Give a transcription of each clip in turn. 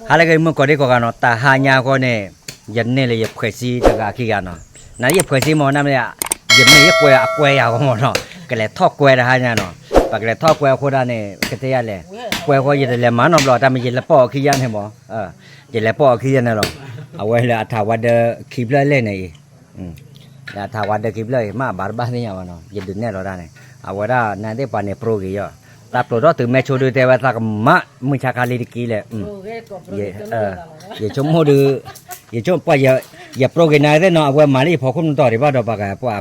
hal cái mua có đấy có cái nó ta hai nhà có này dân này là nhập khởi si tất cả khi cái nó nãy nhập khởi si mà năm này dân này nhập quay à có nó cái này thọ quay là hai nhà nó và cái này thọ quay có này cái thế này quay có gì là má nó lo ta mình chỉ là bỏ khi gian hay mà chỉ là bỏ khi gian này rồi à quay là thảo vật kịp lên này là thảo vật kịp lên mà bán thế nhau nó dân đến này rồi này à quay ra này để bán này pro gì vậy ta pro đó từ mẹ chú đưa theo ta cầm má mình chắc kali đi kia lệ giờ chúng mua được giờ chúng bây giờ pro cái này thế nó quay mà đi phô không to thì bao giờ bà cái pro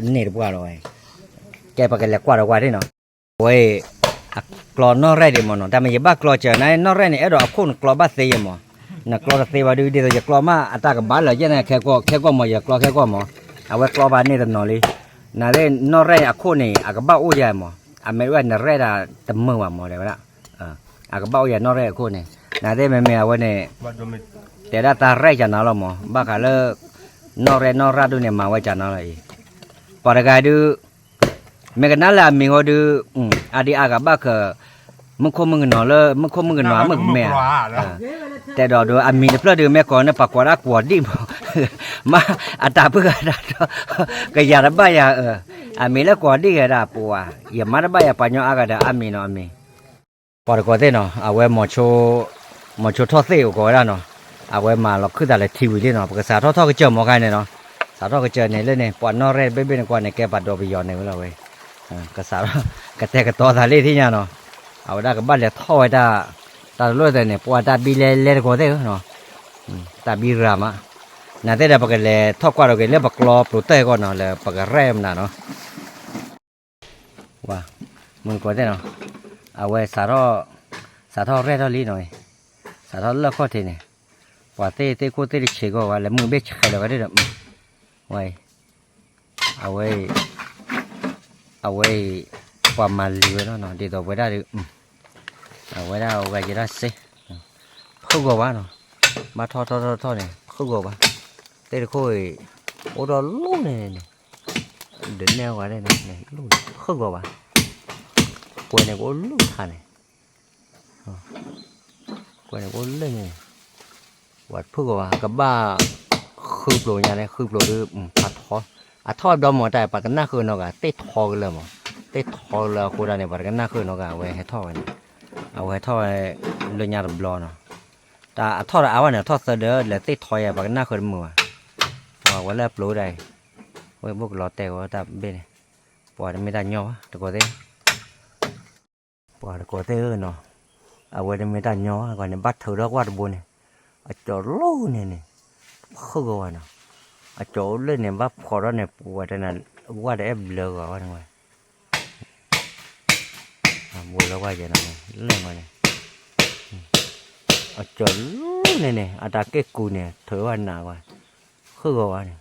này được qua rồi cái bà cái là qua rồi qua thế nó quay clo nó ra đi mà nó ta mình giờ bắt clo chờ này nó ra này ở đó không clo bắt gì mà nó clo bắt gì vào đi giờ clo mà ta cầm bán lại chứ này khéo qua mà giờ clo khéo qua mà quay clo bán này tầm nó đi nãy đây nó ra không này cái bao u dài mà mấy cái nó ra tầm mưa mà đấy đó cái bao giờ nó ra không này nãy đây mẹ quay này để ra ta ra cho nó là mà bác cái là nó ra đôi này mà quay cho nó là gì và cái đứa mấy cái nó là mình có đứa đi cái bácมึงคงมึงหนอเลยมึงคงมึงหนอมึงแม่แต่ดอกดูมีเพื่อดูแม่ก่อนนะปากกว่ารักกว่าดิมาอัตราเพื่อก็อย่าระบายมีแล้วกว่าดิก็ได้ปัวอย่ามาระบายปัญญาก็ได้มีเนาะมีพอก็ได้เนาะเอาไว้หมอโชทอดเสียวก็ได้เนาะเอาไว้มาเราขึ้นแต่ละทีวีได้เนาะปกติสาทอก็เจอหมอใครเนี่ยเนาะสาทอก็เจอเนี่ยเลยเนี่ยปอนนอแรดเบ้ๆกว่าเนี่ยแกปัดดอกไปย้อนเนี่ยเราเว้ยก็สาก็แต่ก็ต่อทะเลที่เนี่ยเนาะเอาได้กับบ้านเลยท่อได้ตาลุยแต่เนี่ยปวดตาบีเล่ก็ได้เนาะตาบีรามาน่าจะได้ปากเลยท่อกว่าเราเกลี่ยปากล้อปลุกเตะก่อนเนาะเลยปากแรมน่ะเนาะว่ามึงก็ได้เนาะเอาไว้สาทอแรดลีหน่อยสาทอเลิกข้อทีเนี่ยว่าเตะกูเตะเฉยก็ว่าแล้วมึงเบี้ยใครเราก็ได้เนาะไว้เอาไว้ความมาลีไว้เนาะเดี๋ยวต่อไปได้เอาไว้ได้เอาไว้จะได้เซ่không gò quá nó mà thò này không gò quá đây là khôi ô đó lúc này đến neo qua đây này lúc không gò quá quầy này có lúc thà này quầy này có lên này quạt phước gò quá cả ba khư đồ nhà này khư đồ đưa thò đó mà tại bà cái na khư nó cả tết thò cái mà tết thò là khu này bà cái na khư nó cả quầy hay thò nàyเอาไว้ทอดเลยยาดบลอเนาะแต่ทอดเอาเนี่ยทอดเสด็จแล้วติดถอยแบบน่าเคยมัวว่าวันแรกปลูกได้ไว้พวกหลอดแต่ว่าแต่เบ็ดปวดไม่ได้ย่อตะโกเต้ปวดตะโกเต้เนาะเอาไว้ไม่ได้ย่อก่อนเนี่ยบัดเถื่อแล้ววัดบุญเนี่ยจ่อลู่เนี่ยเขาก็ว่าเนาะจ่อเล่นเนี่ยบัดพอแล้วเนี่ยปวดแต่นั้นวัดเอฟเลยกว่าว่าทำไมบุญแล้วว่าจะนั่งเล่นมาเนี่ยจนเนี่ยอาตาเก็กกูเนี่ยถือว่าหนาวคือว่าเนี่ย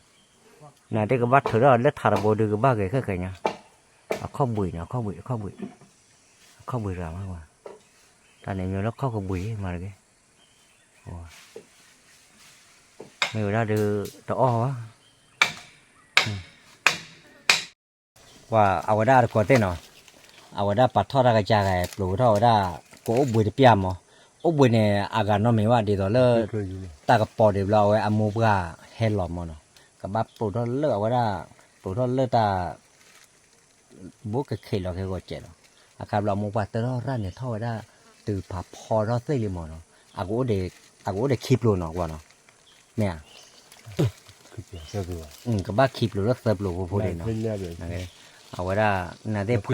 น่าได้ก็บัดถือแล้วเล็ดถาดโบดูก็บ้าเกยแค่ไงเนี่ยข้าวบุยเนาะข้าวบุยรามากกว่าตอนนี้มีแล้วข้าวบุยมาเลยไม่รู้ได้ดูตัวอ้อวะว่าเอาได้ก่อนเต้นเนาะเอาได้ปัดทอดได้กระจายปลูกทอดได้ก็อุบุยเปียมอุบุยเนี่ยอาการน้องไม่ว่าดีต่อเลิกตากระปอเดี๋ยวเราไอ้อามูกาเฮลล์มอนกับบ้าปลูกทอดเลิกเอาได้ปลูกทอดเลิกตาบุกเขยเราแค่ก็เจ็ดอาการเรามูกาเตอร์ร้านเนี่ยทอดได้ตือผับพอทอดเส้นลิมอนอากูเด็กคีบลูนอกว่าเนาะเนี่ยกับบ้าคีบลูแล้วเสิร์ฟลูพูดเนาะเอาไว้ได้น่าได้เ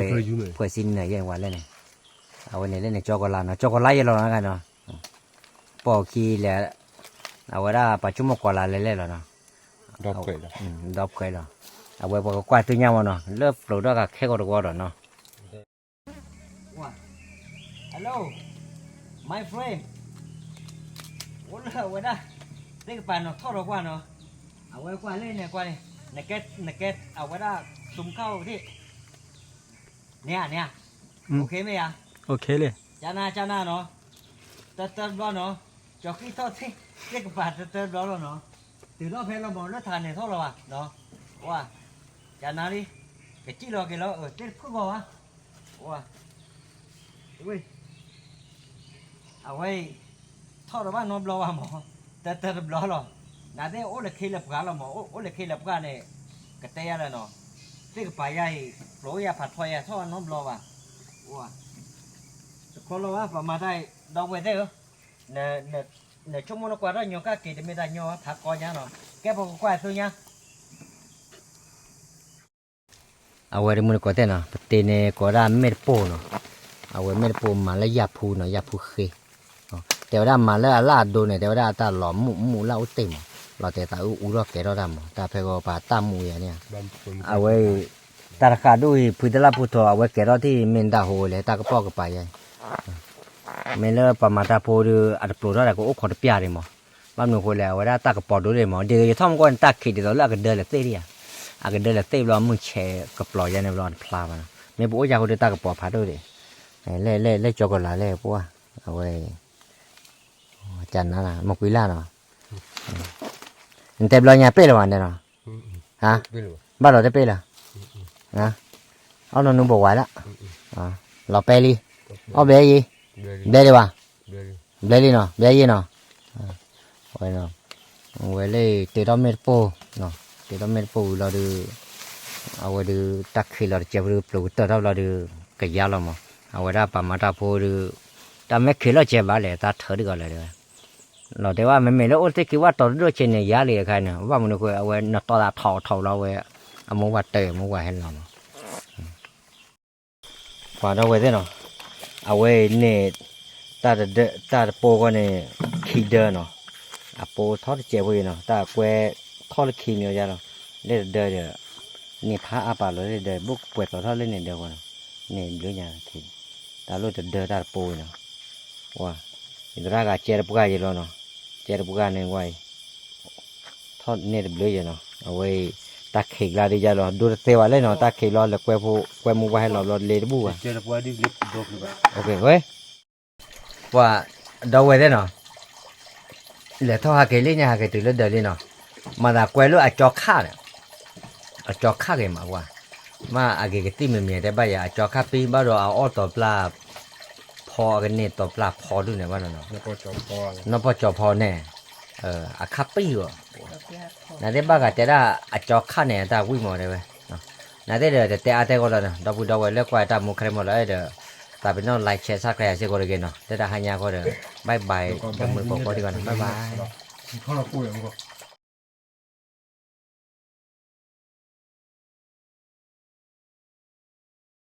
ผยซินเนี่ยยังวันเลยเนี่ยเอาไว้เนี่ยเล่นในจอกลาเนาะจอกลาอย่างเรานะกันเนาะปอกีแหละเอาไว้ได้ปัจจุบันกลาเล่นแล้วเนาะดอกเกยแล้วเอาไว้บอกกวาดตัวเงาเนาะเลิกปลูกด้วยกับแค่กอดกอดเนาะ Hello my friend โอ้เอาไว้ได้เล่นปั่นเนาะทอดกว่าเนาะเอาไว้กว่าเล่นเนี่ยกว่าเนี่ยนักเก็ตเอาไว้ได้ซุ่มเข้าที่เนี่ยโอเคไหมอ่ะโอเคเลยจ้าหน้าเนาะเติร์ดบอลเนาะจอกที่ทอดที่เรียกปาดเติร์ดบอลเนาะตื่นรอบเพลเราบอกแล้วทานเนี่ยทอดเราอ่ะเนาะว่าจ้าหน้าดิกะจี้เราเกล้าเติร์ดพูดบอกว่าเอาไว้ท ท่อระบ้านนบล้อว่าหมอแต่ล้อหรอนาเด้โอ้เลยเคลับกันละหมอโอ้เลยเคลับกันเนี่ยกระเตยแล้วเนาะที่ก็ไปใหญ่โปรยาผัดพอยาท่อนบล้อว่าว้าคนเราว่าประมาณได้ดอกไว้ได้เหรอเนี่ยชั่วโมงกว่าแล้วโยกเกดไม่ได้โยผักก้อนยังเนาะแกพอกว่าตัวยังเอาไว้มันก็ได้เนาะปฏิเนี่ยก็ได้เม็ดโป้เนาะเอาไว้เม็ดโป้มาแล้วยาพูเนาะยาพูเคแต่ว่ามาแล้วลาดโดนเนี่ยแต่ว่าตาหลอมหมูเล่าเต็มเราแต่ตาอู้รอกแกเราดำตาเพก็ป่าตามมูอย่างเนี่ยเอาไว้ตาราคาด้วยพื้นตลาดพุทธเอาไว้แกเราที่เมนดาโฮเลยตากระป๋อกระไปยัยเมนเลอประมาณตาโพดูอัดปลูกได้ก็โอ้ขอดเปียเลยมั้งบ้านหนูคนแล้วว่าตากระป๋อดูเลยมั้งเดี๋ยวจะท่อมก้อนตาขีดเดี๋ยวเราก็เดินเลยเตี้ยก็เดินเลยเตี้ยเรามึงแชร์กับปล่อยยันในร้อนพลามันไม่บอกอยากคนเดินตากระป๋อพาด้วยดิเล่จอกหลายเล่พวกเอาไว้จันนั่นน่ะมกุยล่าเนาะแต่เราเนี่ยเป้ละวันเดียวเนาะฮะบ้านเราได้เป้ละนะเอาเราหนุ่มบอกไว้ละเราเป้ลีเอาเบยี่เบลี่วะเบลี่เนาะเบยี่เนาะไว้เนาะไว้เลยเตะดอมเมดโปเนาะเตะดอมเมดโปเราดูเอาไว้ดูตักขี้เราเจ็บดูปลุกตัวเราดูกระยาเรามั้งเอาไว้ได้ประมาณตาโพดูแต่ไม่ขี้เราเจ็บบ้าเลยตาเถอดีกว่าเลยเราแต่ว่าไม่แล้วโอ้ที่คิดว่าตอนด้วยเช่นเนี่ยยาเลยใครเนี่ยว่ามันก็เอาไว้นตอดเท่าเราไว้เอามาวัดเตะมาไว้ให้เราฝ่าเราไว้ได้เนาะเอาไว้เนี่ยตาโปก็เนี่ยขี้เดินเนาะอ่ะโปทอดเจ็บไว้เนาะตาแกทอดขี้เนี่ยจ้ะเนาะเล่เดินนี่พระอาปาเลยเดินบุกปวดเราทอดเล่นเนี่ยเดียวกันเนี่ยเรื่องอย่างที่ตาลูกจะเดินตาโปเนาะว่าอินทรากาเจริญปุกาเยลเนาะเจริญปุกาเนี่ยไว้ทอดเนี่ยเบลยเนาะเอาไว้ตักเข่งลาดีจ้ะเนาะดูเทวะเลยเนาะตักเข่งรอแล้วแกมูไว้ให้เราเลยบุกอ่ะเจริญปุกาดิลิปดอกเลยโอเคเว้ยว่าดาวไว้ได้เนาะเหลือเท่าหาเกลี่ยหาเกตื่นแล้วเดินเลยเนาะมาดาแกลูกอาจอข้าเนี่ยอาจอข้าเกมาว่ามาอาเกติมันมีแต่บ้ายาจอข้าปีบ้าเราเอาอ้อต่อปลาพอกันเนี่ยต่อปลาพอด้วยเนี่ยว่าเนาะนพจอพอแน่อาคาปี้วะนั่นเดี๋ยวบ้าก็จะได้อาจอข้าเนี่ยตาวิ่งหมดเลยเว้ยนั่นเดี๋ยวแต่อาเต้ก็แล้วนะดาวดาวเลิกไว้ตามุขเลยหมดเลยเดี๋ยวตาเป็นน้องไลค์แชร์ซักแคร์เสียก็เลยกันเนาะแต่ถ้าหายาก็เดี๋ยวบายบายจังมือปกติก่อนบายบาย